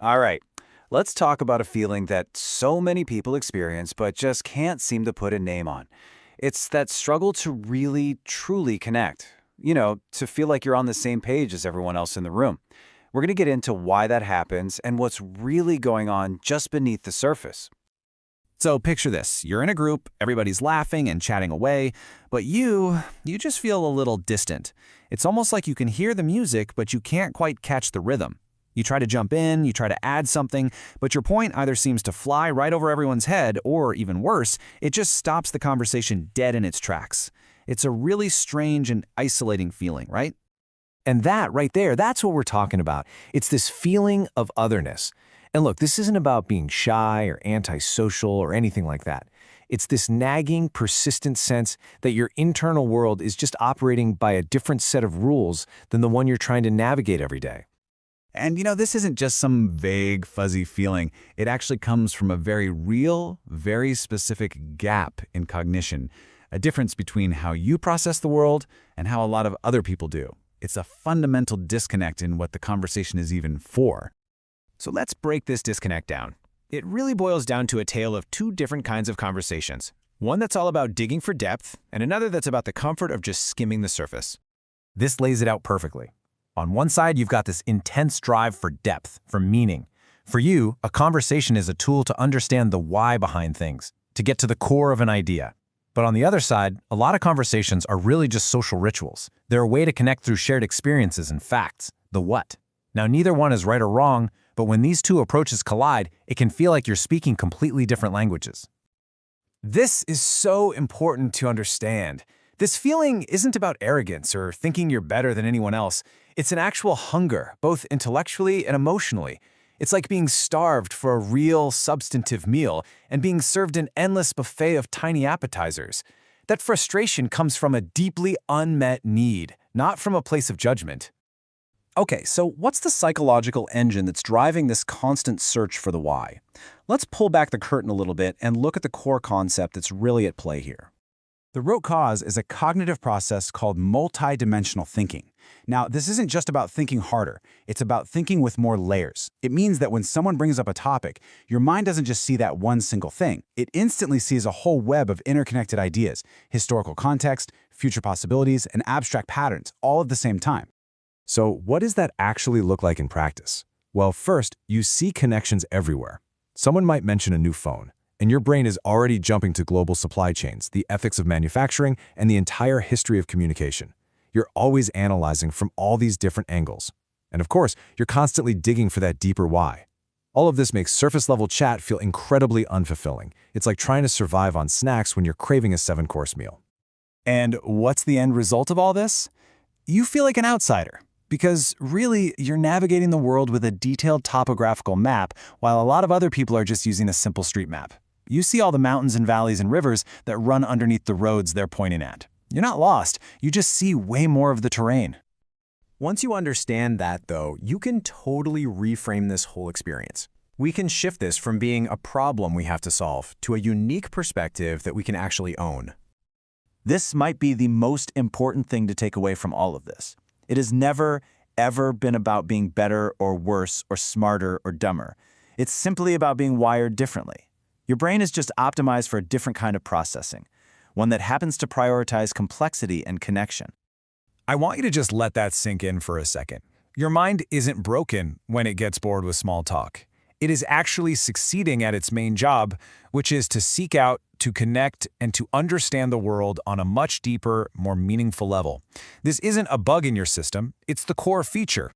All right, let's talk about a feeling that so many people experience but just can't seem to put a name on. It's that struggle to really, truly connect. To feel like you're on the same page as everyone else in the room. We're going to get into why that happens and what's really going on just beneath the surface. So picture this. You're in a group, everybody's laughing and chatting away, but you just feel a little distant. It's almost like you can hear the music, but you can't quite catch the rhythm. You try to jump in, you try to add something, but your point either seems to fly right over everyone's head, or even worse, it just stops the conversation dead in its tracks. It's a really strange and isolating feeling, right? And that right there, that's what we're talking about. It's this feeling of otherness. And look, this isn't about being shy or antisocial or anything like that. It's this nagging, persistent sense that your internal world is just operating by a different set of rules than the one you're trying to navigate every day. And this isn't just some vague, fuzzy feeling. It actually comes from a very real, very specific gap in cognition, a difference between how you process the world and how a lot of other people do. It's a fundamental disconnect in what the conversation is even for. So let's break this disconnect down. It really boils down to a tale of two different kinds of conversations. One that's all about digging for depth, and another that's about the comfort of just skimming the surface. This lays it out perfectly. On one side, you've got this intense drive for depth, for meaning. For you, a conversation is a tool to understand the why behind things, to get to the core of an idea. But on the other side, a lot of conversations are really just social rituals. They're a way to connect through shared experiences and facts, the what. Now, neither one is right or wrong, but when these two approaches collide, it can feel like you're speaking completely different languages. This is so important to understand. This feeling isn't about arrogance or thinking you're better than anyone else. It's an actual hunger, both intellectually and emotionally. It's like being starved for a real, substantive meal and being served an endless buffet of tiny appetizers. That frustration comes from a deeply unmet need, not from a place of judgment. Okay, so what's the psychological engine that's driving this constant search for the why? Let's pull back the curtain a little bit and look at the core concept that's really at play here. The root cause is a cognitive process called multidimensional thinking. Now, this isn't just about thinking harder. It's about thinking with more layers. It means that when someone brings up a topic, your mind doesn't just see that one single thing. It instantly sees a whole web of interconnected ideas, historical context, future possibilities, and abstract patterns, all at the same time. So what does that actually look like in practice? Well, first, you see connections everywhere. Someone might mention a new phone, and your brain is already jumping to global supply chains, the ethics of manufacturing, and the entire history of communication. You're always analyzing from all these different angles. And of course, you're constantly digging for that deeper why. All of this makes surface-level chat feel incredibly unfulfilling. It's like trying to survive on snacks when you're craving a 7-course meal. And what's the end result of all this? You feel like an outsider. Because really, you're navigating the world with a detailed topographical map, while a lot of other people are just using a simple street map. You see all the mountains and valleys and rivers that run underneath the roads they're pointing at. You're not lost, you just see way more of the terrain. Once you understand that, though, you can totally reframe this whole experience. We can shift this from being a problem we have to solve to a unique perspective that we can actually own. This might be the most important thing to take away from all of this. It has never, ever been about being better or worse or smarter or dumber. It's simply about being wired differently. Your brain is just optimized for a different kind of processing, one that happens to prioritize complexity and connection. I want you to just let that sink in for a second. Your mind isn't broken when it gets bored with small talk. It is actually succeeding at its main job, which is to seek out, to connect, and to understand the world on a much deeper, more meaningful level. This isn't a bug in your system, it's the core feature.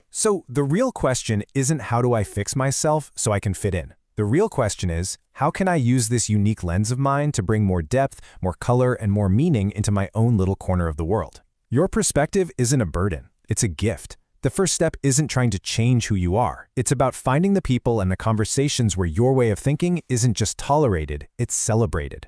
So the real question isn't how do I fix myself so I can fit in? The real question is, how can I use this unique lens of mine to bring more depth, more color, and more meaning into my own little corner of the world? Your perspective isn't a burden, it's a gift. The first step isn't trying to change who you are. It's about finding the people and the conversations where your way of thinking isn't just tolerated, it's celebrated.